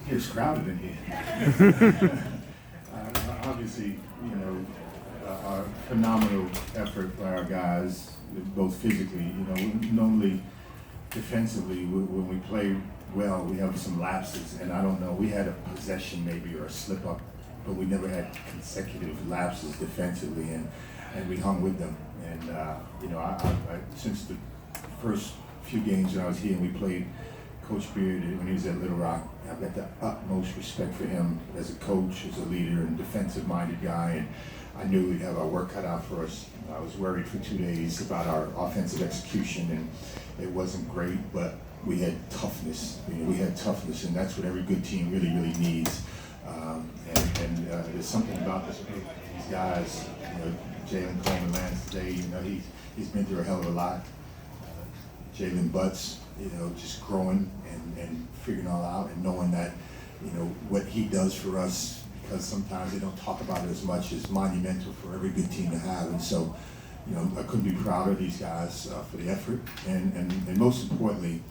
It's crowded in here. Obviously, our phenomenal effort by our guys, both physically. Normally, defensively, when we play well, we have some lapses, and I don't know. We had a possession maybe or a slip up, but we never had consecutive lapses defensively, and we hung with them. And since the first few games when I was here and we played Coach Beard when he was at Little Rock, I've got the utmost respect for him as a coach, as a leader, and defensive-minded guy. And I knew we'd have our work cut out for us. I was worried for 2 days about our offensive execution, and it wasn't great, but we had toughness. We had toughness, and that's what every good team really, really needs. There's something about these guys. Jalen Coleman lands today. He's been through a hell of a lot. Jalen Butts, just growing and figuring it all out and knowing that, what he does for us, because sometimes they don't talk about it as much, is monumental for every good team to have. And so, I couldn't be prouder of these guys for the effort. And most importantly,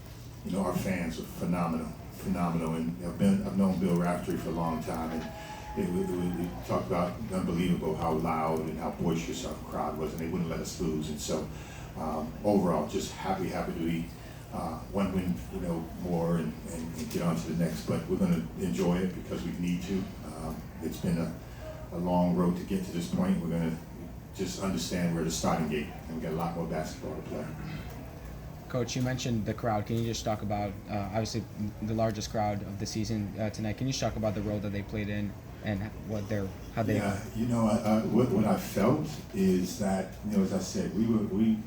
our fans are phenomenal. And I've known Bill Raftery for a long time, and we talked about unbelievable how loud and how boisterous our crowd was, and they wouldn't let us lose. And so, overall, just happy to be one win, more and get on to the next. But we're going to enjoy it because we need to. It's been a long road to get to this point. We're going to just understand we're at the starting gate, and we've got a lot more basketball to play. Coach, you mentioned the crowd. Can you just talk about, obviously, the largest crowd of the season tonight? Can you just talk about the role that they played in and how they? Yeah, what I felt is that, as I said, we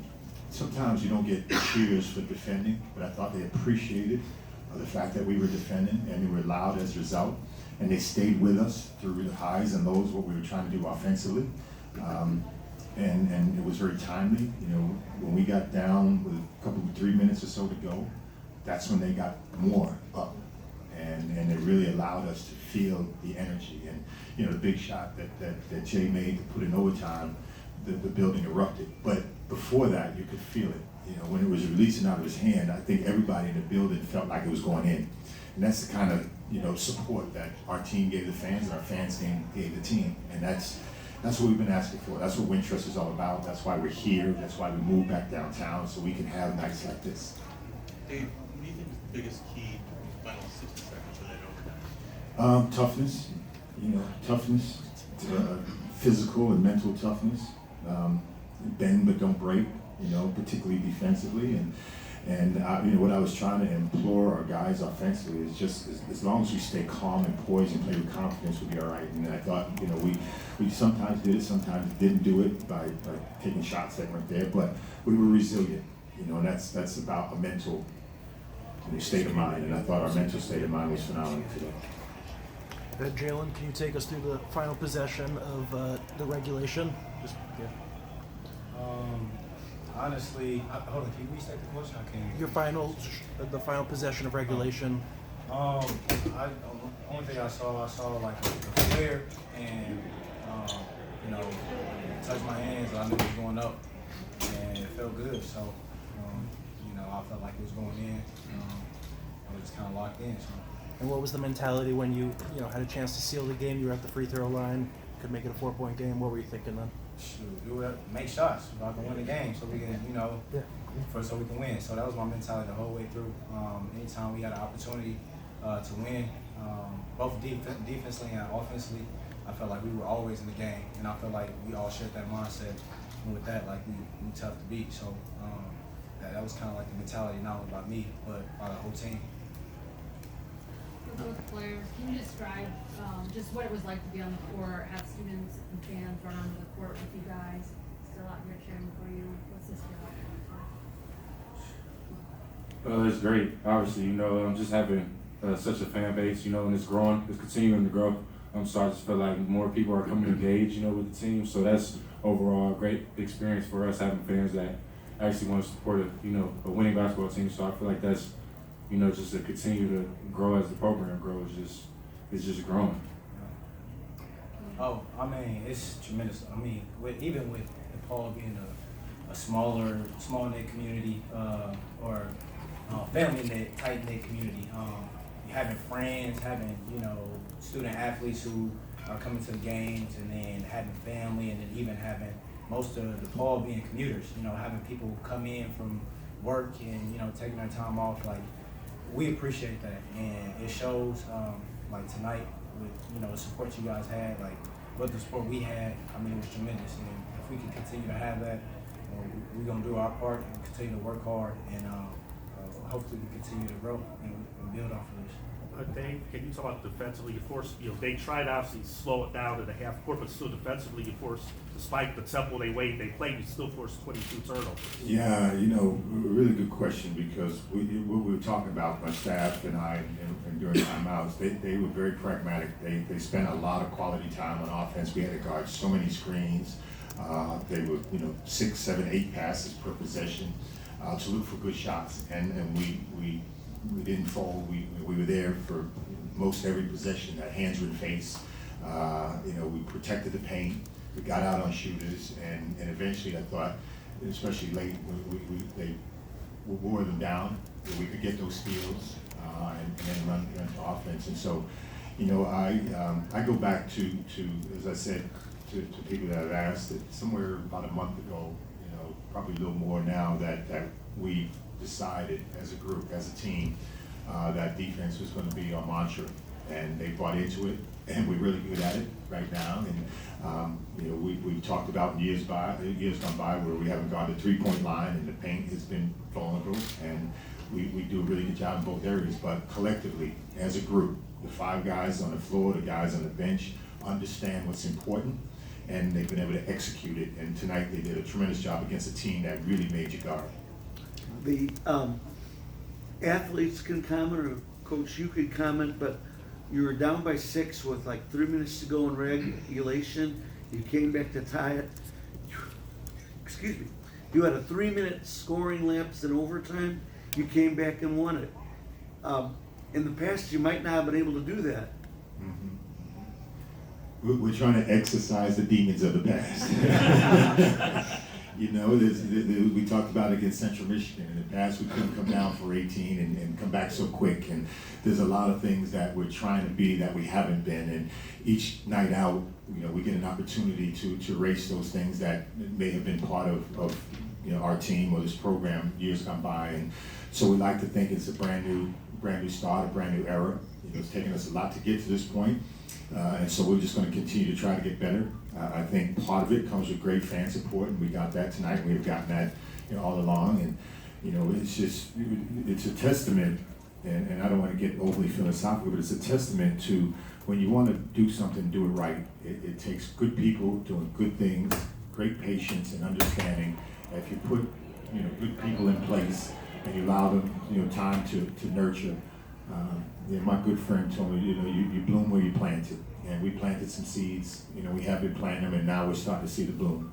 sometimes you don't get cheers for defending, but I thought they appreciated the fact that we were defending and we were loud as a result, and they stayed with us through the highs and lows, what we were trying to do offensively. And it was very timely. When we got down with a couple of 3 minutes or so to go, that's when they got more up. And it really allowed us to feel the energy. And, the big shot that Jay made to put in overtime, the building erupted. But before that, you could feel it. When it was releasing out of his hand, I think everybody in the building felt like it was going in. And that's the kind of, support that our team gave the fans and our fans gave the team. And that's what we've been asking for. That's what Wintrust is all about. That's why we're here. That's why we moved back downtown, so we can have nights like this. Dave, what do you think is the biggest key to the final 60 seconds of that overtime? Toughness. Toughness. Physical and mental toughness. Bend but don't break. Particularly defensively. And what I was trying to implore our guys offensively is just as long as we stay calm and poised and play with confidence, we'll be all right. And I thought, we sometimes did it, sometimes didn't do it by taking shots that weren't there, but we were resilient. And that's about a mental state of mind. And I thought our mental state of mind was phenomenal today. Jalen, can you take us through the final possession of the regulation? Honestly, hold on. Can you restate the question? I can't. The final possession of regulation. Only thing I saw like a flare and touched my hands. And I knew it was going up, and it felt good. So, I felt like it was going in. I was just kind of locked in. So. And what was the mentality when you had a chance to seal the game? You were at the free throw line, could make it a 4-point game. What were you thinking then? Shoot, make shots so I can win the game, so we can, so we can win. So that was my mentality the whole way through. Anytime we had an opportunity to win, both defensively and offensively, I felt like we were always in the game, and I felt like we all shared that mindset. And with that, like we tough to beat. So that was kind of like the mentality, not only by me, but by the whole team. For both players, can you describe just what it was like to be on the court, have students and fans run onto the court with you guys, still out here cheering for you? What's this feel like? It's great. Obviously, just having such a fan base, and it's growing, it's continuing to grow. So I just feel like more people are coming engaged, with the team. So that's overall a great experience for us, having fans that actually want to support a winning basketball team. So I feel like that's just to continue to grow as the program grows, it's just growing. Oh, it's tremendous. Even with DePaul being a small knit community, or family-knit, tight-knit community. Having friends, having, student athletes who are coming to the games, and then having family, and then even having most of DePaul being commuters, having people come in from work and, taking their time off. Like, we appreciate that, and it shows, like tonight with, the support you guys had, like what the support we had, it was tremendous. And if we can continue to have that, we're going to do our part and continue to work hard, and hopefully we continue to grow and build off of this. Dave, can you talk about defensively? You forced, they tried to obviously slow it down to the half court, but still defensively you forced, despite the tempo they played, you still forced 22 turnovers. Yeah, really good question, because what we were talking about, my staff and I, and during timeouts, they were very pragmatic. They spent a lot of quality time on offense. We had to guard so many screens. They were, 6, 7, 8 passes per possession to look for good shots, and we didn't fold. We were there for most every possession. That hands were in face. We protected the paint. We got out on shooters, and eventually I thought, especially late, they wore them down. We could get those steals and then run to offense. And so, I go back to as I said to people that I've asked, that somewhere about a month ago, probably a little more now, that we decided as a group, as a team, that defense was going to be our mantra, and they bought into it, and we're really good at it right now. And we've talked about in years gone by where we haven't gone to the 3-point line, and the paint has been vulnerable, and we do a really good job in both areas. But collectively, as a group, the 5 guys on the floor, the guys on the bench, understand what's important, and they've been able to execute it. And tonight they did a tremendous job against a team that really made you guard. The athletes can comment, or Coach, you could comment, but you were down by 6 with like 3 minutes to go in regulation. You came back to tie it. Excuse me. You had a 3-minute scoring lapse in overtime. You came back and won it. In the past, you might not have been able to do that. Mm-hmm. We're trying to exercise the demons of the past. We talked about it against Central Michigan. In the past, we couldn't come down for 18 and come back so quick. And there's a lot of things that we're trying to be that we haven't been. And each night out, we get an opportunity to erase those things that may have been part of our team or this program years gone by. And so we like to think it's a brand new start, a brand new era. It's taken us a lot to get to this point. And so we're just going to continue to try to get better. I think part of it comes with great fan support, and we got that tonight. We've gotten that all along, and it's a testament, and I don't want to get overly philosophical, but it's a testament to when you want to do something, do it right. It takes good people doing good things, great patience and understanding. If you put good people in place and you allow them time to nurture. My good friend told me, you bloom where you planted, and we planted some seeds. We have been planting them, and now we're starting to see the bloom.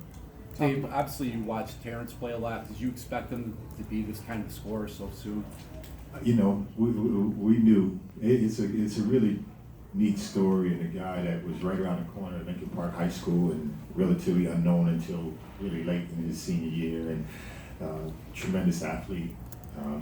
Dave, obviously you watched Terrence play a lot. Did you expect him to be this kind of scorer so soon? We knew it's a really neat story, and a guy that was right around the corner at Lincoln Park High School and relatively unknown until really late in his senior year, and tremendous athlete.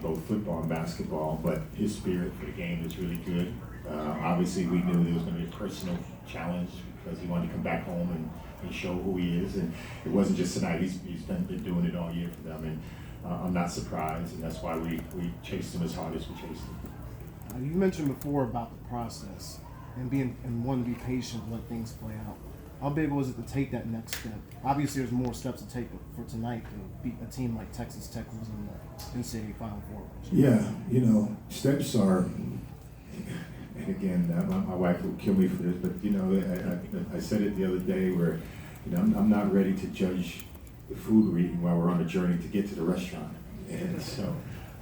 Both football and basketball, but his spirit for the game is really good. Obviously, we knew there was going to be a personal challenge because he wanted to come back home and show who he is. And it wasn't just tonight; he's been doing it all year for them. And I'm not surprised, and that's why we chased him as hard as we chased him. You mentioned before about the process and wanting to be patient and let things play out. How big was it to take that next step? Obviously, there's more steps to take for tonight to beat a team like Texas Tech, who's in the NCAA Final Four. Yeah, steps are, and again, my wife will kill me for this, but I said it the other day where, I'm not ready to judge the food we're eating while we're on a journey to get to the restaurant. And so,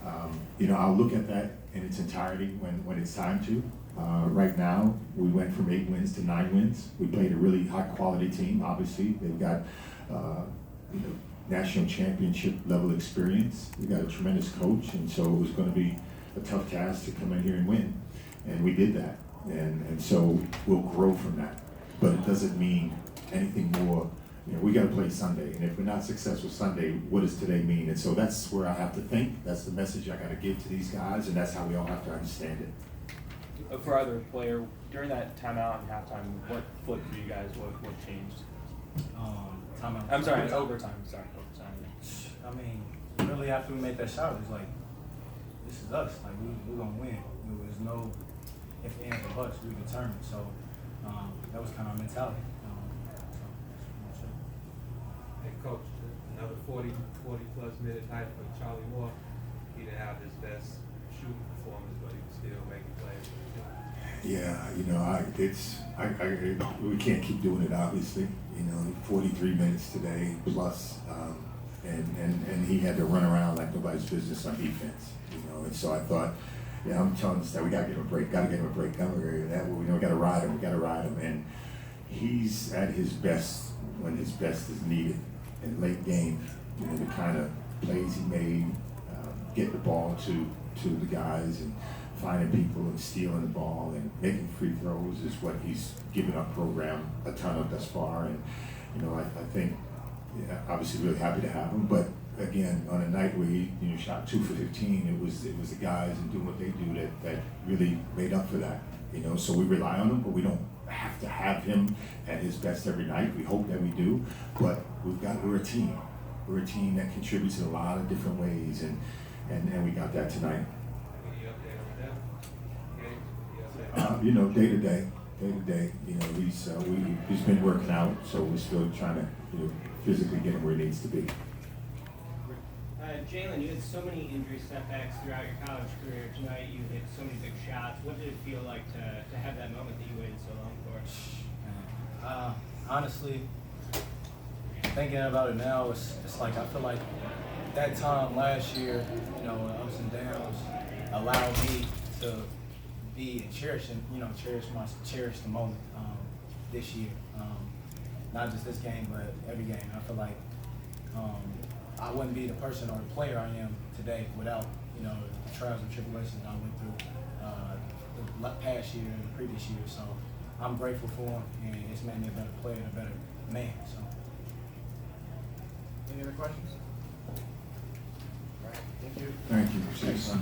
I'll look at that in its entirety when it's time to. Right now, we went from 8 wins to 9 wins. We played a really high-quality team. Obviously, they've got national championship level experience. We got a tremendous coach, and so it was going to be a tough task to come in here and win, and we did that. And so we'll grow from that, but it doesn't mean anything more you know, we got to play Sunday, and if we're not successful Sunday, what does today mean? And so that's where I have to think. That's the message I got to give to these guys, and that's how we all have to understand it. For either player, during that timeout and halftime, what flipped for you guys? What changed? Timeout. I'm sorry, overtime. Sorry, overtime. I mean, really after we made that shot, it was like, this is us. Like we're gonna win. There was no if, ands, or buts. We were determined. So that was kind of our mentality. Hey, Coach, another 40 plus minute night for Charlie Moore. He didn't have his best shooting performance, but he was still making plays. Yeah, you know, we can't keep doing it, obviously. You know, 43 minutes today plus, and he had to run around like nobody's business on defense. You know, and so I thought, yeah, I'm telling us that we gotta give him a break. Gotta give him a break. We gotta ride him. We gotta ride him. And he's at his best when his best is needed. In late game, you know, the kind of plays he made, get the ball to the guys and finding people and stealing the ball and making free throws is what he's given our program a ton of thus far. And, you know, I think, yeah, obviously really happy to have him. But again, on a night where he, you know, shot 2 for 15, it was the guys and doing what they do that really made up for that. You know, so we rely on him, but we don't have to have him at his best every night. We hope that we do, but we're a team. We're a team that contributes in a lot of different ways, and we got that tonight. You know, day to day. You know, he's been working out, so we're still trying to, you know, physically get him where he needs to be. Jalen, you had so many injury setbacks throughout your college career. Tonight you hit so many big shots. What did it feel like to have that moment that you waited so long for? Honestly, thinking about it now, it's like I feel like that time last year, you know, ups and downs, allowed me to be and cherish the moment this year. Not just this game, but every game. I feel like I wouldn't be the person or the player I am today without, you know, the trials and tribulations I went through the past year and the previous year. So I'm grateful for him, and it's made me a better player and a better man. So. Any other questions? All right, thank you. Thank you. See you Sunday.